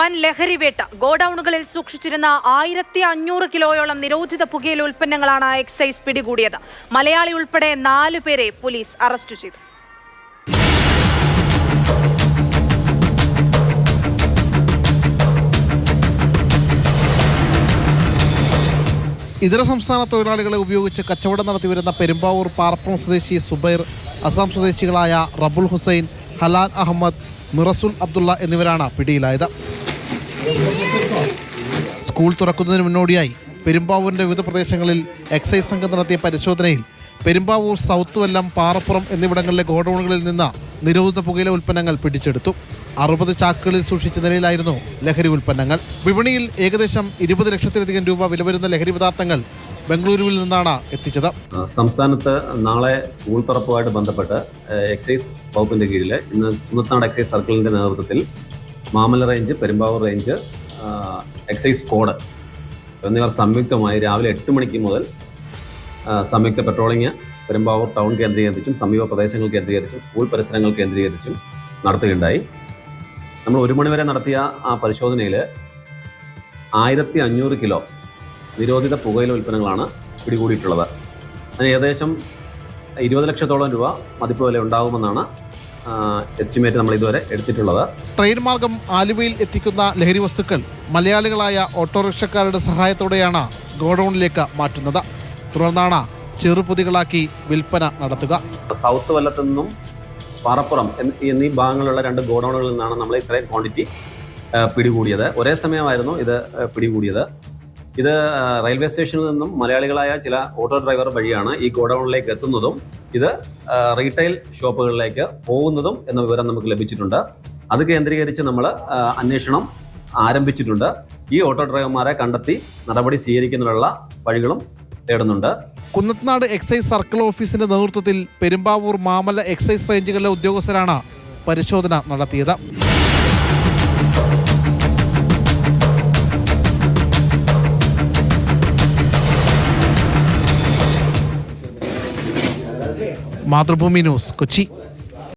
വൻ ലഹരിവേട്ട. ഗോഡൌണുകളിൽ സൂക്ഷിച്ചിരുന്ന 1500 കിലോയോളം നിരോധിത പുകയില ഉൽപ്പന്നങ്ങളാണ് എക്സൈസ് പിടികൂടിയത്. മലയാളി ഉൾപ്പെടെ 4 പേരെ പോലീസ് അറസ്റ്റ് ചെയ്തു. ഇതര സംസ്ഥാന തൊഴിലാളികളെ ഉപയോഗിച്ച് കച്ചവടം നടത്തിവരുന്ന പെരുമ്പാവൂർ പാറപ്പുറം സ്വദേശി സുബൈർ, അസം സ്വദേശികളായ റബുൽ ഹുസൈൻ, ഹലാൻ അഹമ്മദ്, മിറസുൽ അബ്ദുള്ള എന്നിവരാണ് പിടിയിലായത്. സ്കൂൾ തുറക്കുന്നതിന് മുന്നോടിയായി പെരുമ്പാവൂരിൻ്റെ വിവിധ പ്രദേശങ്ങളിൽ എക്സൈസ് സംഘം നടത്തിയ പരിശോധനയിൽ പെരുമ്പാവൂർ സൗത്ത് വല്ലം, പാറപ്പുറം എന്നിവിടങ്ങളിലെ ഗോഡൌണുകളിൽ നിന്ന് നിരോധിത പുകയില ഉൽപ്പന്നങ്ങൾ പിടിച്ചെടുത്തു. 60 ചാക്കുകളിൽ സൂക്ഷിച്ച നിലയിലായിരുന്നു ലഹരി ഉൽപ്പന്നങ്ങൾ. വിപണിയിൽ ഏകദേശം 20 ലക്ഷത്തിലധികം രൂപ വില വരുന്ന ലഹരി പദാർത്ഥങ്ങൾ ബംഗളൂരുവിൽ നിന്നാണ് എത്തിച്ചത്. സംസ്ഥാനത്ത് നാളെ സ്കൂൾ തുറപ്പുമായിട്ട് ബന്ധപ്പെട്ട് എക്സൈസ് വകുപ്പിൻ്റെ കീഴിൽ ഇന്ന് കുന്നത്തനാട് എക്സൈസ് സർക്കിളിൻ്റെ നേതൃത്വത്തിൽ മാമല range, Perumbavoor range, excise squad എന്നിവർ സംയുക്തമായി രാവിലെ 8 മണിക്ക് മുതൽ സംയുക്ത പെട്രോളിംഗ് പെരുമ്പാവൂർ ടൗൺ കേന്ദ്രീകരിച്ചും സമീപ പ്രദേശങ്ങൾ കേന്ദ്രീകരിച്ചും സ്കൂൾ പരിസരങ്ങൾ കേന്ദ്രീകരിച്ചും നടത്തുകയുണ്ടായി. നമ്മൾ 1 മണിവരെ നടത്തിയ ആ പരിശോധനയിൽ 1500 കിലോ നിരോധിത പുകയില ഉൽപ്പന്നങ്ങളാണ് പിടികൂടിയിട്ടുള്ളത്. അതിന് ഏകദേശം 20 ലക്ഷത്തോളം രൂപ മതിപ്പ് വില ഉണ്ടാകുമെന്നാണ് എസ്റ്റിമേറ്റ് നമ്മൾ ഇതുവരെ എടുത്തിട്ടുള്ളത്. ട്രെയിൻ മാർഗം ആലുവയിൽ എത്തിക്കുന്ന ലഹരി വസ്തുക്കൾ മലയാളികളായ ഓട്ടോറിക്ഷക്കാരുടെ സഹായത്തോടെയാണ് ഗോഡൌണിലേക്ക് മാറ്റുന്നത്. തുടർന്നാണ് ചെറുപൊതികളാക്കി വിൽപ്പന നടത്തുക. സൗത്ത് വല്ലത്തു നിന്നും പാറപ്പുറം എന്നീ ഭാഗങ്ങളിലുള്ള 2 ഗോഡൌണുകളിൽ നിന്നാണ് നമ്മൾ ഇത്രയും ക്വാണ്ടിറ്റി പിടികൂടിയത്. ഒരേ സമയമായിരുന്നു ഇത് പിടികൂടിയത്. ഇത് റെയിൽവേ സ്റ്റേഷനിൽ നിന്നും മലയാളികളായ ചില ഓട്ടോ ഡ്രൈവർ വഴിയാണ് ഈ ഗോഡൌണിലേക്ക് എത്തുന്നതും ഇത് റീറ്റെയിൽ ഷോപ്പുകളിലേക്ക് പോകുന്നതും എന്ന വിവരം നമുക്ക് ലഭിച്ചിട്ടുണ്ട്. അത് കേന്ദ്രീകരിച്ച് നമ്മൾ അന്വേഷണം ആരംഭിച്ചിട്ടുണ്ട്. ഈ ഓട്ടോ ഡ്രൈവർമാരെ കണ്ടെത്തി നടപടി സ്വീകരിക്കുന്നതിനുള്ള വഴികളും തേടുന്നുണ്ട്. കുന്നത്തനാട് എക്സൈസ് സർക്കിൾ ഓഫീസിന്റെ നേതൃത്വത്തിൽ പെരുമ്പാവൂർ, മാമല എക്സൈസ് റേഞ്ചുകളിലെ ഉദ്യോഗസ്ഥരാണ് പരിശോധന നടത്തിയത്. മാതൃഭൂമി ന്യൂസ്, കൊച്ചി.